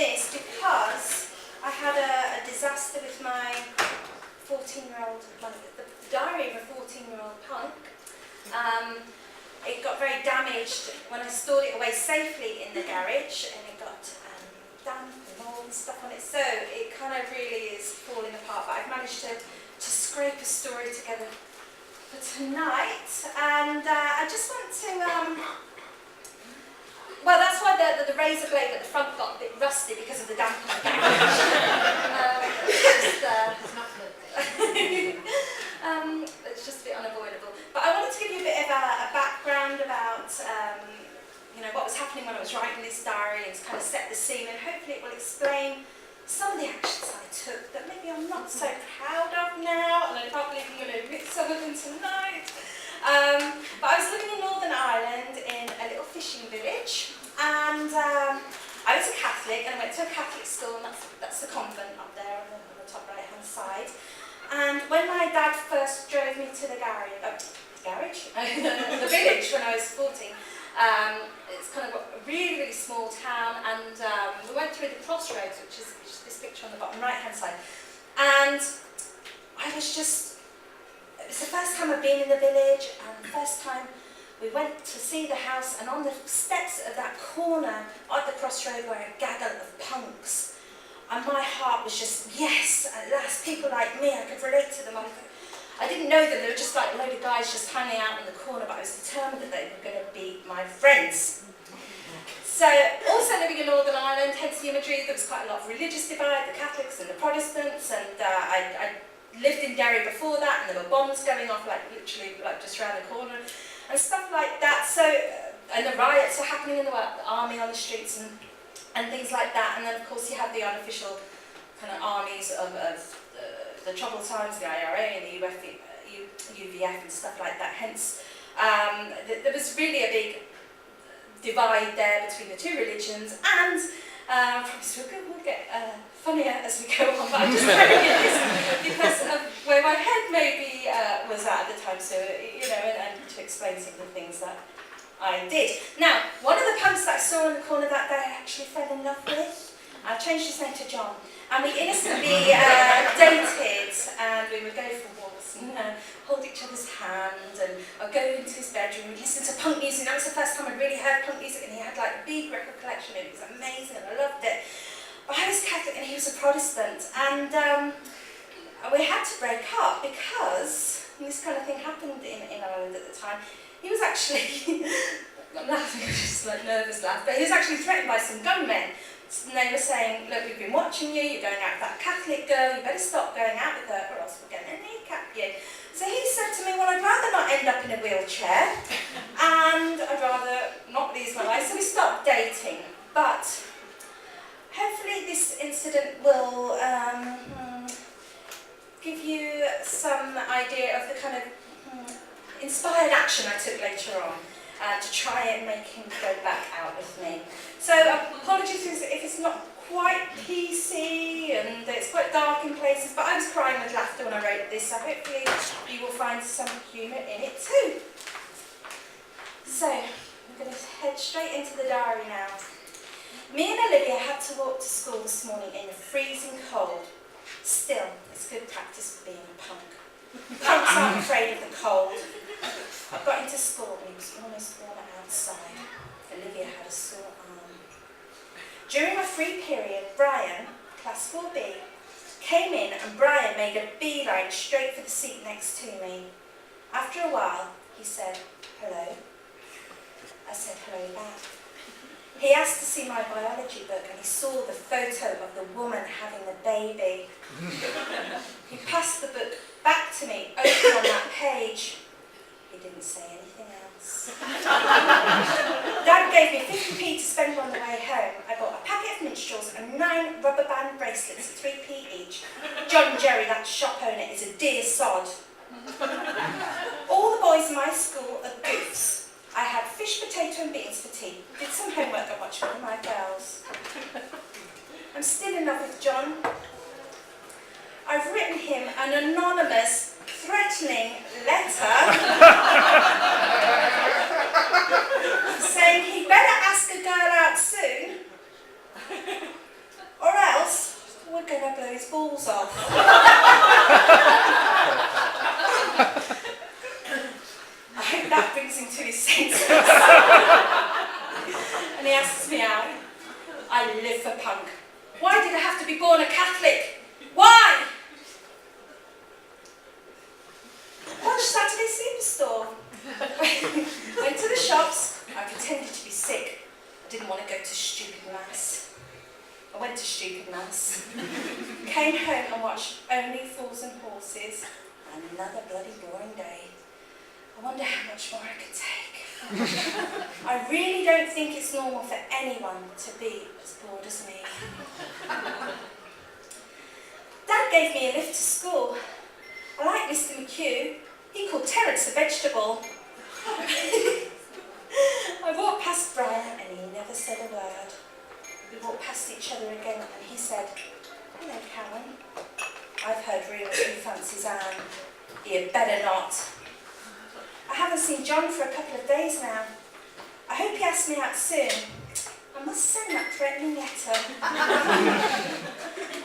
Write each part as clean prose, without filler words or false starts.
this because I had a disaster with my 14-year-old, the diary of a 14-year-old punk. It got very damaged when I stored it away safely in the garage, and it got damp and mold and stuff on it, so it kind of really is falling apart, but I've managed to scrape a story together for tonight, and I just want to, well, that's why the razor blade at the front got a bit rusty because of the damp on the garage. It's just a bit unavoidable. But I wanted to give you a bit of a background about what was happening when I was writing this diary, and kind of set the scene, and hopefully it will explain some of the actions I took that maybe I'm not so proud of now, and I can't believe I'm going to admit some of them tonight. But I was living in Northern Ireland in a little fishing village, and I was a Catholic, and I went to a Catholic school, and that's the convent up there on the top right-hand side. And when my dad first drove me to the the village when I was 14, it's kind of a really, really small town, and we went through the crossroads, which is this picture on the bottom right-hand side. And I was just, it was the first time I'd been in the village, and the first time we went to see the house, and on the steps of that corner at the crossroad were a gaggle of punks. And my heart was just, yes, at last, people like me, I could relate to them. I didn't know them, they were just like a load of guys just hanging out in the corner, but I was determined that they were going to be my friends. So, also living in Northern Ireland, hence the imagery, there was quite a lot of religious divide, the Catholics and the Protestants, and I lived in Derry before that, and there were bombs going off, literally just around the corner, and stuff like that. So, and the riots were happening in the army on the streets, and things like that. And then, of course, you had the unofficial kind of armies of the Troubled Times, the IRA and the UVF and stuff like that. Hence, there was really a big divide there between the two religions, and we'll get funnier as we go on, but I'm just telling you this because of where my head maybe was at the time, so, and to explain some of the things that I did. Now, one of the punks that I saw in the corner that day I actually fell in love with. I changed his name to John, and we innocently dated, and we would go for walks and hold each other's hand, and I'd go into his bedroom and listen to punk music. That was the first time I'd really heard punk music, and he had like a big record collection, and it was amazing, and I loved it. But I was Catholic and he was a Protestant, and we had to break up because this kind of thing happened in Ireland at the time. He was actually, I'm laughing, I'm just like nervous laugh, but he was actually threatened by some gunmen. And they were saying, look, we've been watching you, you're going out with that Catholic girl, you better stop going out with her or else we're going to kneecap you. So he said to me, well, I'd rather not end up in a wheelchair, and I'd rather not lose my life. So we stopped dating. But hopefully this incident will give you some idea of the kind of inspired action I took later on to try and make him go back out with me. So apologies if it's not quite PC and it's quite dark in places, but I was crying with laughter when I wrote this, so hopefully you will find some humour in it too. So, I'm going to head straight into the diary now. Me and Olivia had to walk to school this morning in the freezing cold. Still, it's good practice for being a punk. Punks aren't afraid of the cold. I got into school and it was almost warm outside. Olivia had a sore arm. During my free period, Brian, class 4B, came in and Brian made a beeline straight for the seat next to me. After a while, he said, hello. I said hello back. He asked to see my biology book and he saw the photo of the woman having the baby. He passed the book back to me, open on that page. He didn't say anything else. Dad gave me 50p to spend on the way home. I bought a packet of minstrels and 9 rubber band bracelets at 3p each. John Jerry, that shop owner, is a dear sod. All the boys in my school are goofs. I had fish, potato and beans for tea. Did some homework and watched one of my girls. I'm still in love with John. I've written him an anonymous, threatening letter saying he better ask a girl out soon. his balls off. I hope that brings him to his senses. And he asks me out. I live for punk. Why did I have to be born a Catholic? Why? Watched Saturday Superstore. Went to the shops. I pretended to be sick. I didn't want to go to stupid mass. I went to stupid mass. Came home and watched Only Fools and Horses. Another bloody boring day. I wonder how much more I could take. I really don't think it's normal for anyone to be as bored as me. Dad gave me a lift to school. I like Mr. McHugh. He called Terence a vegetable. I walked past Brian and he never said a word. We walked past each other again and he said, "Hello, Karen. I've heard rumours he fancies Anne. You better not. I haven't seen John for a couple of days now. I hope he asks me out soon. I must send that threatening letter."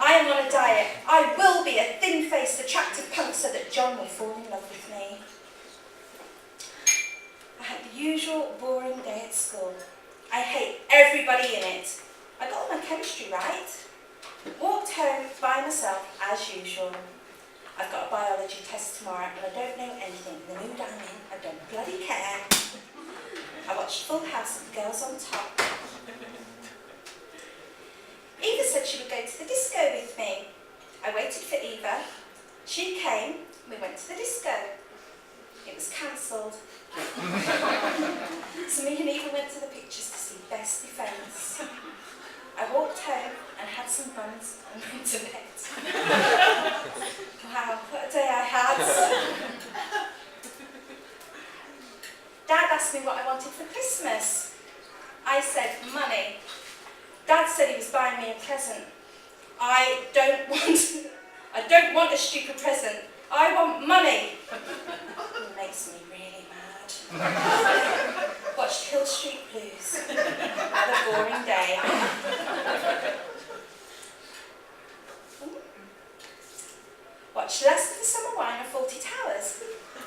I am on a diet. I will be a thin-faced, attractive punk so that John will fall in love with me. I had the usual boring day at school. I hate everybody in it. I got all my chemistry right. Walked home by myself as usual. I've got a biology test tomorrow and I don't know anything. The mood I'm in, I don't bloody care. I watched Full House with the girls on top. Eva said she would go to the disco with me. I waited for Eva. She came, we went to the disco. It was cancelled. So me and Eva went to the pictures to see Best Defence. I walked home and had some buns and went to bed. Wow, what a day I had. Dad asked me what I wanted for Christmas. I said money. Dad said he was buying me a present. I don't want a stupid present. I want money. It makes me really mad. Watched Hill Street Blues. Had a boring day. Watched Last of the Summer Wine and 40 Towers.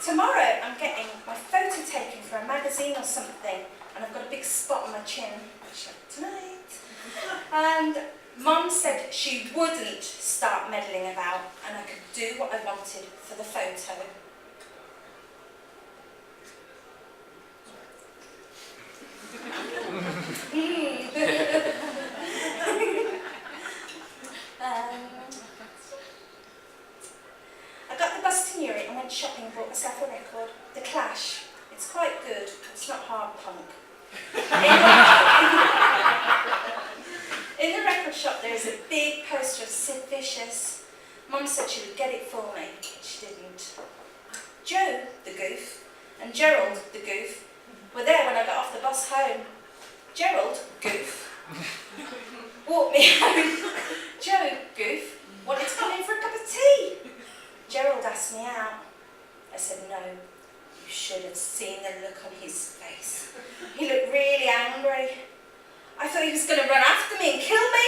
Tomorrow I'm getting my photo taken for a magazine or something, and I've got a big spot on my chin. Tonight. And Mum said she wouldn't start meddling about and I could do what I wanted for the photo. I got the bus to Newry and went shopping and bought myself a record. The Clash. It's quite good. It's not hard punk. In the record shop there is a big poster of Sid Vicious. Mum said she would get it for me, but she didn't. Joe, the goof, and Gerald, the goof, were there when I got off the bus home. Gerald, goof, walked me home. Joe, goof, wanted to come in for a cup of tea. Gerald asked me out. I said no. You should have seen the look on his face. He looked really angry. I thought he was going to run after me and kill me.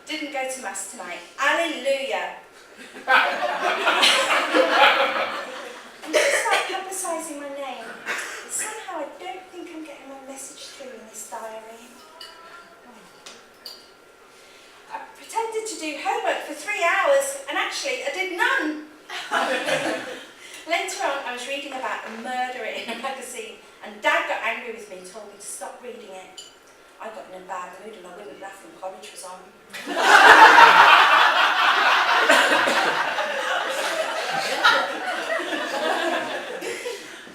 Didn't go to mass tonight. Alleluia. I'm going to start publicising my name. Somehow I don't think I'm getting my message through in this diary. I pretended to do homework for 3 hours and actually I did none. Later on I was reading about a murder in a magazine and Dad got angry with me and told me to stop reading it. I got in a bad mood and I wouldn't laugh when porridge was on.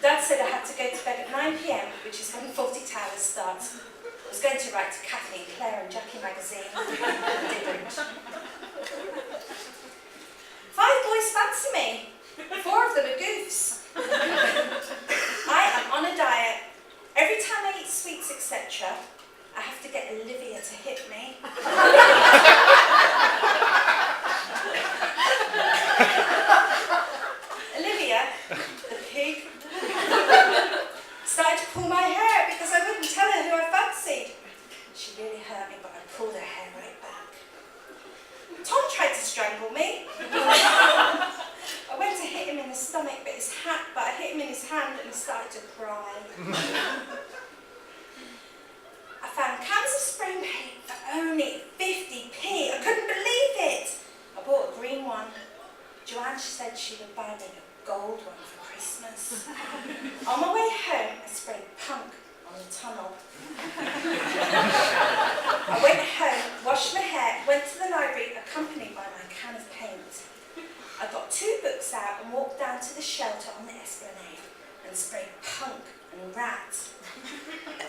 Dad said I had to go to bed at 9 p.m, which is when 40 Towers starts. I was going to write to Kathleen, Claire and Jackie magazine. I didn't. 5 boys fancy me. 4 of them are goofs. I am on a diet. Every time I eat sweets, etc., I have to get Olivia to hit me. Olivia, the pig, started to pull my hair because I wouldn't tell her who I fancied. She really hurt me, but I pulled her hair right back. strangle me. I went to hit him in the stomach, but I hit him in his hand and he started to cry. I found cans of spray paint for only 50p. I couldn't believe it. I bought a green one. Joanne said she would buy me a gold one for Christmas. On my way home, I sprayed punk on the tunnel. I went home, washed my hair, went to the library, accompanied by my can of paint. I got 2 books out and walked down to the shelter on the esplanade and sprayed punk and rat.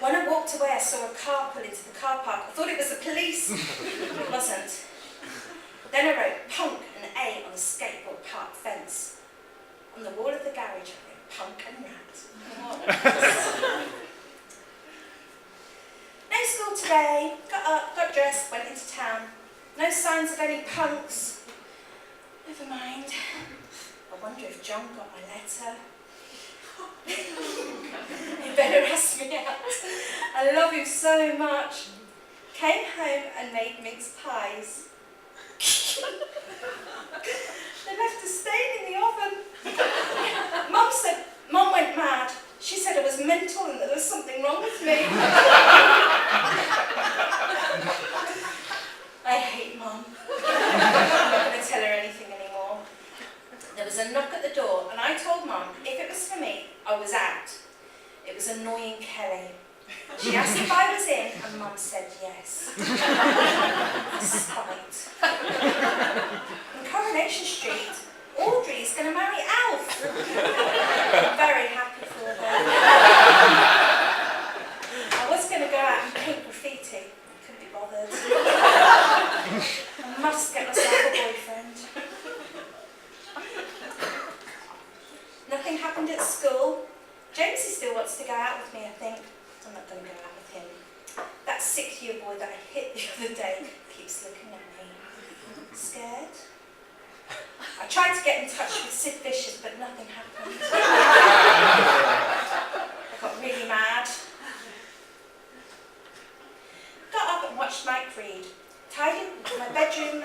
When I walked away, I saw a car pull into the car park. I thought it was the police. It wasn't. Then I wrote punk and A on the skateboard park fence. On the wall of the garage, I wrote punk and rat. No school today. Got up, got dressed, went into town. No signs of any punks. Never mind. I wonder if John got my letter. He better ask me out. I love him so much. Came home and made mince pies. They left a stain in the oven. Mum went mad. She said I was mental and that there was something wrong with me. I hate Mum. I'm not going to tell her anything anymore. There was a knock at the door and I told Mum if it was for me, I was out. It was annoying Kelly. She asked if I was in and Mum said yes. Spite. In Coronation Street, Audrey's going to marry Alf. I'm very happy for her. I was going to go out and paint graffiti. I couldn't be bothered. I must get myself a boyfriend. Nothing happened at school. Jamesy still wants to go out with me, I think. I'm not going to go out with him. That 6-year boy that I hit the other day keeps looking at me. Scared? I tried to get in touch with Sid Vicious, but nothing happened. I got really mad. Got up and watched Mike read. Tidied the bathroom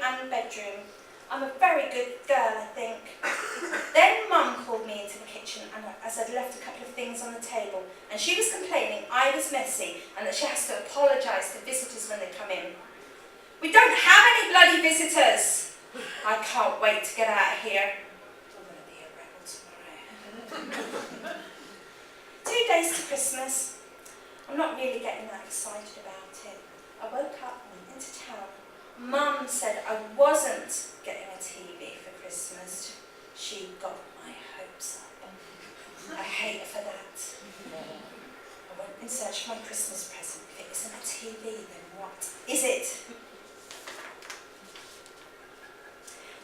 and bedroom. I'm a very good girl, I think. Then Mum called me into the kitchen as I'd left a couple of things on the table, and she was complaining I was messy and that she has to apologise to visitors when they come in. We don't have any bloody visitors! I can't wait to get out of here. I'm going to be a rebel tomorrow. 2 days to Christmas. I'm not really getting that excited about it. I woke up and went into town. Mum said I wasn't getting a TV for Christmas. She got my hopes up. I hate her for that. I went in search of my Christmas present. If it isn't a TV, then what is it?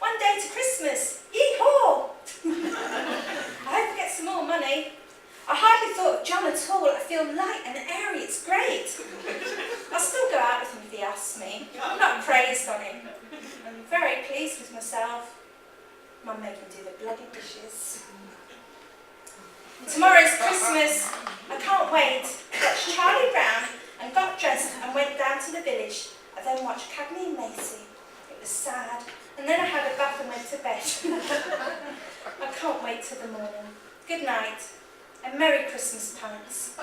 One day to Christmas. Yee-haw! I hope I get some more money. I hardly thought of John at all. I feel light and airy. It's great. I'll still go out with him if he asks me. I'm not praised on him. I'm very pleased with myself. Mum made me do the bloody dishes. Tomorrow's Christmas. I can't wait. Watched Charlie Brown and got dressed and went down to the village. I then watched Cagney and Macy. It was sad. And then I had a bath and went to bed. I can't wait till the morning. Good night. And Merry Christmas, punks.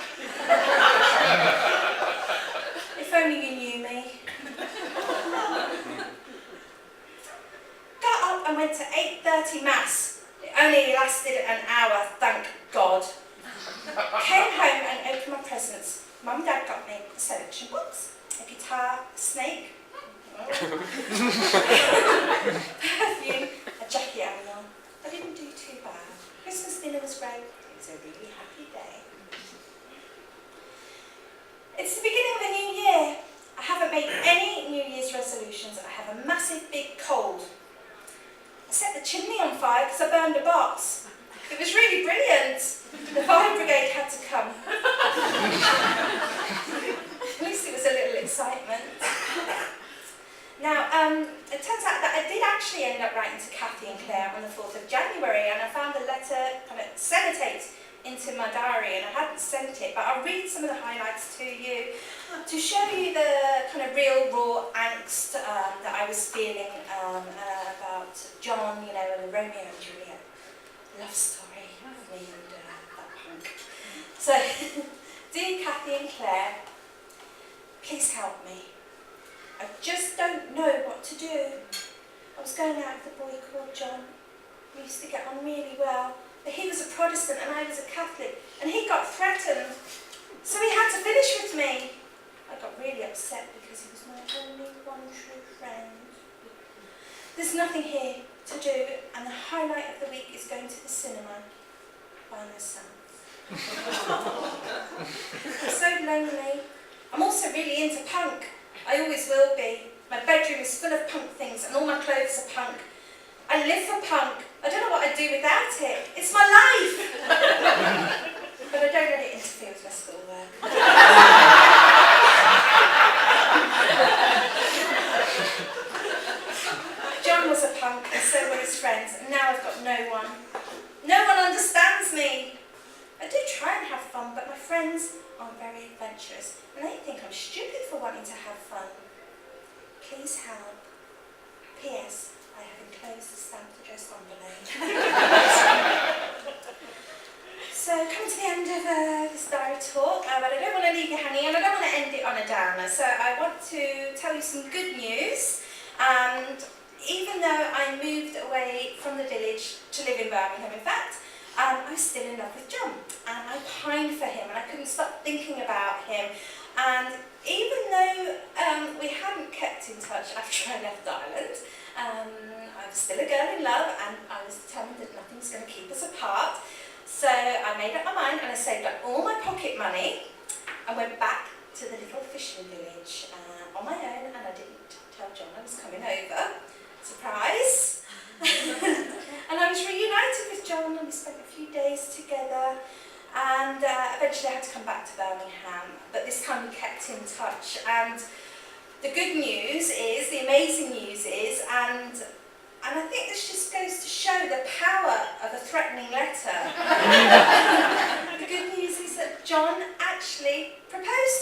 If only you knew me. Got up and went to 8:30 Mass. It only lasted an hour, thank God. Came home and opened my presents. Mum and Dad got me a selection box, a guitar, a snake, perfume, a Jackie Animal. I didn't do too bad. Christmas dinner was great. It was a really happy day. It's the beginning of a new year. I haven't made any New Year's resolutions. I have a massive big cold. I set the chimney on fire because I burned a box. It was really brilliant. The fire brigade had to come. At least it was a little excitement. Now, it turns out that I did actually end up writing to Kathy and Claire on the 4th of January, and I found the letter kind of sellotape into my diary, and I hadn't sent it, but I'll read some of the highlights to you to show you the kind of real raw angst that I was feeling about John, you know, and the Romeo and Juliet love story of me and that punk. So, dear Kathy and Claire, please help me. I just don't know what to do. I was going out with a boy called John. We used to get on really well, but he was a Protestant and I was a Catholic, and he got threatened, so he had to finish with me. I got really upset because he was my only one true friend. There's nothing here to do, and the highlight of the week is going to the cinema by myself. I'm so lonely. I'm also really into punk. I always will be. My bedroom is full of punk things and all my clothes are punk. I live for punk. I don't know what I'd do without it. It's my life! But I don't let it interfere with my schoolwork. John was a punk and so were his friends, and now I've got no one. No one understands me. I do try and have fun, but my friends aren't very adventurous, and they think I'm stupid for wanting to have fun. Please help. P.S. I have enclosed the stamped address envelope. So, coming to the end of this diary talk, but I don't want to leave you hanging, and I don't want to end it on a downer, so I want to tell you some good news. And even though I moved away from the village to live in Birmingham, in fact, I was still in love with John, and I pined for him, and I couldn't stop thinking about him. And even though we hadn't kept in touch after I left Ireland, I was still a girl in love, and I was determined that nothing's going to keep us apart. So I made up my mind, and I saved up all my pocket money and went back to the little fishing village on my own, and I didn't tell John I was coming over. Surprise! And I was reunited with John, and we spent a few days together, and eventually I had to come back to Birmingham, but this time we kept in touch. And the good news is, the amazing news is, and I think this just goes to show the power of a threatening letter. The good news is that John actually proposed